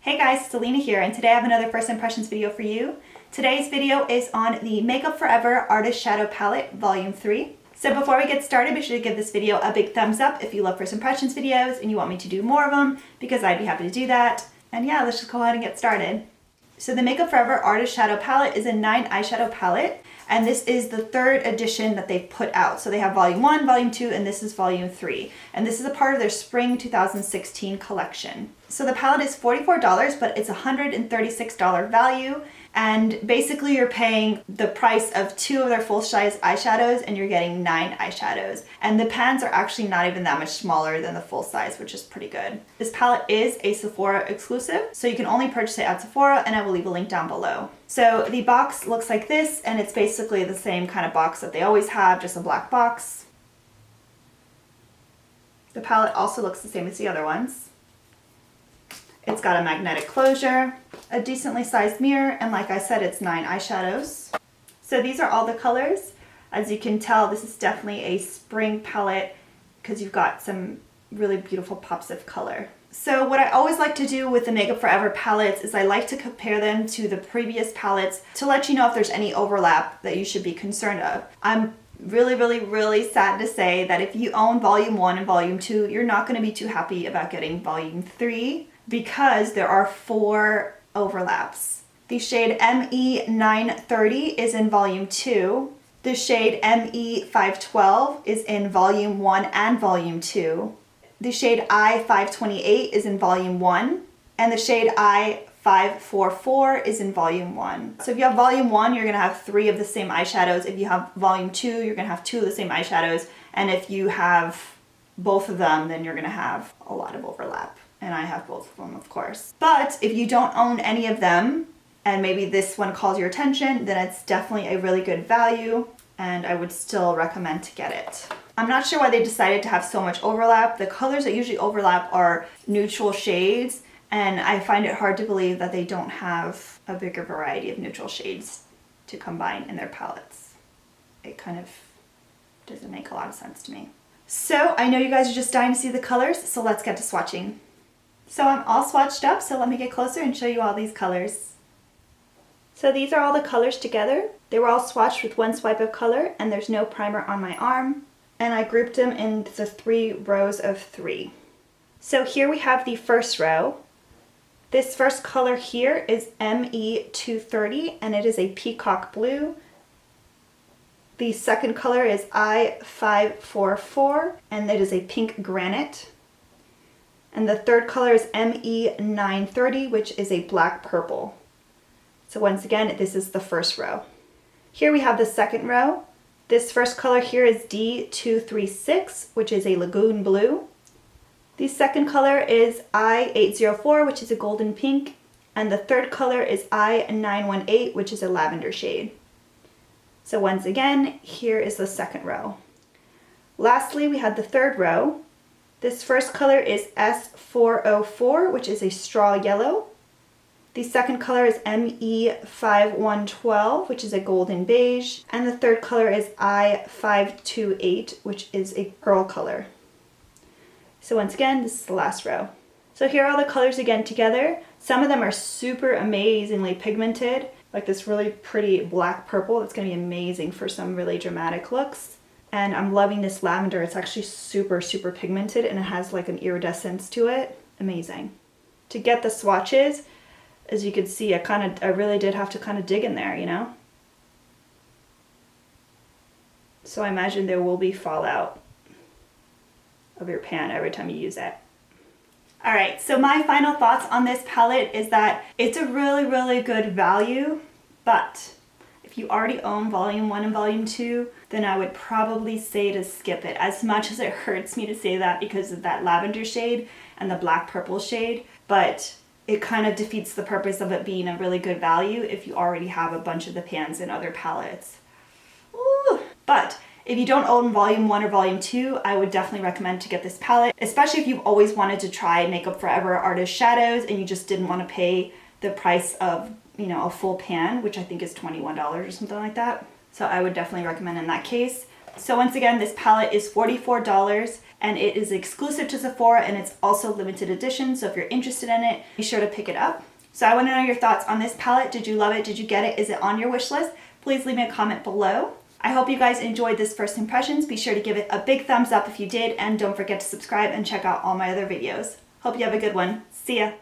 Hey guys, it's Alina here, and today I have another first impressions video for you. Today's video is on the Makeup Forever Artist Shadow Palette Volume 3. So before we get started, be sure to give this video a big thumbs up if you love first impressions videos and you want me to do more of them, because I'd be happy to do that. And yeah, let's just go ahead and get started. So the Makeup Forever Artist Shadow Palette is a 9 eyeshadow palette, and this is the third edition that they've put out. So they have Volume 1, Volume 2, and this is Volume 3. And this is a part of their Spring 2016 collection. So the palette is $44, but it's a $136 value. And basically you're paying the price of 2 of their full-size eyeshadows and you're getting 9 eyeshadows. And the pans are actually not even that much smaller than the full size, which is pretty good. This palette is a Sephora exclusive, so you can only purchase it at Sephora, and I will leave a link down below. So the box looks like this, and it's basically the same kind of box that they always have, just a black box. The palette also looks the same as the other ones. It's got a magnetic closure, a decently sized mirror, and like I said, it's 9 eyeshadows. So these are all the colors. As you can tell, this is definitely a spring palette because you've got some really beautiful pops of color. So what I always like to do with the Makeup Forever palettes is I like to compare them to the previous palettes to let you know if there's any overlap that you should be concerned of. I'm really sad to say that if you own Volume 1 and Volume 2, you're not going to be too happy about getting Volume 3 because there are 4 overlaps. The shade ME930 is in Volume 2. The shade ME512 is in Volume 1 and Volume 2. The shade I528 is in Volume 1. And the shade I544 is in Volume 1. So if you have Volume 1, you're going to have 3 of the same eyeshadows. If you have Volume 2, you're going to have 2 of the same eyeshadows. And if you have both of them, then you're going to have a lot of overlap. And I have both of them, of course. But if you don't own any of them, and maybe this one calls your attention, then it's definitely a really good value, and I would still recommend to get it. I'm not sure why they decided to have so much overlap. The colors that usually overlap are neutral shades, and I find it hard to believe that they don't have a bigger variety of neutral shades to combine in their palettes. It kind of doesn't make a lot of sense to me. So I know you guys are just dying to see the colors, so let's get to swatching. So I'm all swatched up, so let me get closer and show you all these colors. So these are all the colors together. They were all swatched with 1 swipe of color, and there's no primer on my arm. And I grouped them in the 3 rows of 3. So here we have the first row. This first color here is ME230, and it is a peacock blue. The second color is I544, and it is a pink granite. And the third color is ME930, which is a black purple. So once again, this is the first row. Here we have the second row. This first color here is D236, which is a lagoon blue. The second color is I804, which is a golden pink. And the third color is I918, which is a lavender shade. So once again, here is the second row. Lastly, we have the third row. This first color is S404, which is a straw yellow. The second color is ME5112, which is a golden beige. And the third color is I528, which is a pearl color. So once again, this is the last row. So here are all the colors again together. Some of them are super amazingly pigmented, like this really pretty black purple. It's going to be amazing for some really dramatic looks. And I'm loving this lavender. It's actually super pigmented, and it has like an iridescence to it. Amazing. To get the swatches, as you can see, I really did have to kind of dig in there, you know? So I imagine there will be fallout of your pan every time you use it. Alright, so my final thoughts on this palette is that it's a really good value, but if you already own Volume 1 and Volume 2, then I would probably say to skip it, as much as it hurts me to say that because of that lavender shade and the black purple shade, but it kind of defeats the purpose of it being a really good value if you already have a bunch of the pans in other palettes. Ooh. But if you don't own Volume 1 or Volume 2, I would definitely recommend to get this palette, especially if you've always wanted to try Makeup Forever Artist Shadows and you just didn't want to pay the price of, you know, a full pan, which I think is $21 or something like that. So I would definitely recommend in that case. So once again, this palette is $44 and it is exclusive to Sephora and it's also limited edition. So if you're interested in it, be sure to pick it up. So I want to know your thoughts on this palette. Did you love it? Did you get it? Is it on your wish list? Please leave me a comment below. I hope you guys enjoyed this first impressions. Be sure to give it a big thumbs up if you did, and don't forget to subscribe and check out all my other videos. Hope you have a good one. See ya.